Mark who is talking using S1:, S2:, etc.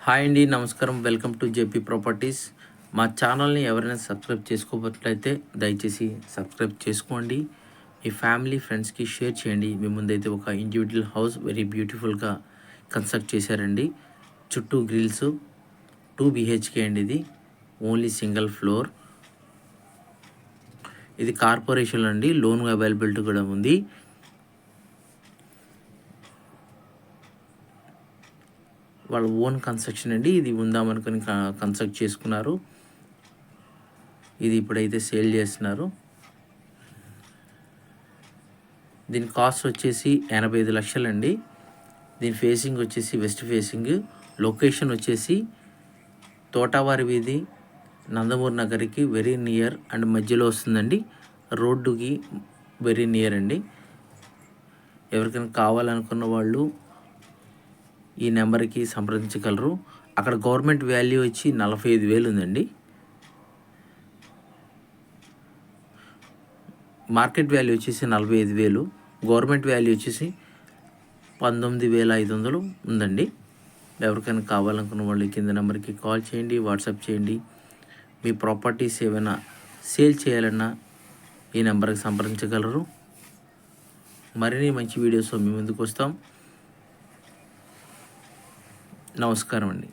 S1: Hi అండి, నమస్కారం. Welcome to JP properties. మా ఛానల్ని ఎవరైనా సబ్స్క్రైబ్ చేసుకోకపోతే దయచేసి సబ్స్క్రైబ్ చేసుకోండి. మీ ఫ్యామిలీ ఫ్రెండ్స్కి షేర్ చేయండి. మీ ముందైతే ఒక ఇండివిజువల్ హౌస్ వెరీ బ్యూటిఫుల్గా కన్స్ట్రక్ట్ చేశారండి. చుట్టూ గ్రిల్స్ 2 BHK అండి. ఇది ఓన్లీ సింగిల్ ఫ్లోర్. ఇది కార్పొరేషన్ అండి. లోన్ అవైలబిలిటీ కూడా ఉంది. వాళ్ళ ఓన్ కన్స్ట్రక్షన్ అండి. ఇది ఉందామనుకొని కన్స్ట్రక్ట్ చేసుకున్నారు. ఇది ఇప్పుడైతే సేల్ చేస్తున్నారు. దీని కాస్ట్ వచ్చేసి 85 లక్షలండి. దీని ఫేసింగ్ వచ్చేసి వెస్ట్ ఫేసింగ్. లొకేషన్ వచ్చేసి తోటవారి వీధి, నందమూరి నగర్కి వెరీ నియర్ అండ్ మధ్యలో వస్తుందండి. రోడ్డుకి వెరీ నియర్ అండి. ఎవరికైనా కావాలనుకున్న వాళ్ళు ఈ నెంబర్కి సంప్రదించగలరు. అక్కడ గవర్నమెంట్ వాల్యూ వచ్చి 45,000 ఉందండి. మార్కెట్ వాల్యూ వచ్చేసి 45,000, గవర్నమెంట్ వాల్యూ వచ్చేసి 19,500 ఉందండి. ఎవరికైనా కావాలనుకున్న వాళ్ళు కింద నెంబర్కి కాల్ చేయండి, వాట్సాప్ చేయండి. మీ ప్రాపర్టీస్ ఏమైనా సేల్ చేయాలన్నా ఈ నెంబర్కి సంప్రదించగలరు. మరిన్ని మంచి వీడియోస్ మీ ముందుకు వస్తాం. నమస్కారం అండి.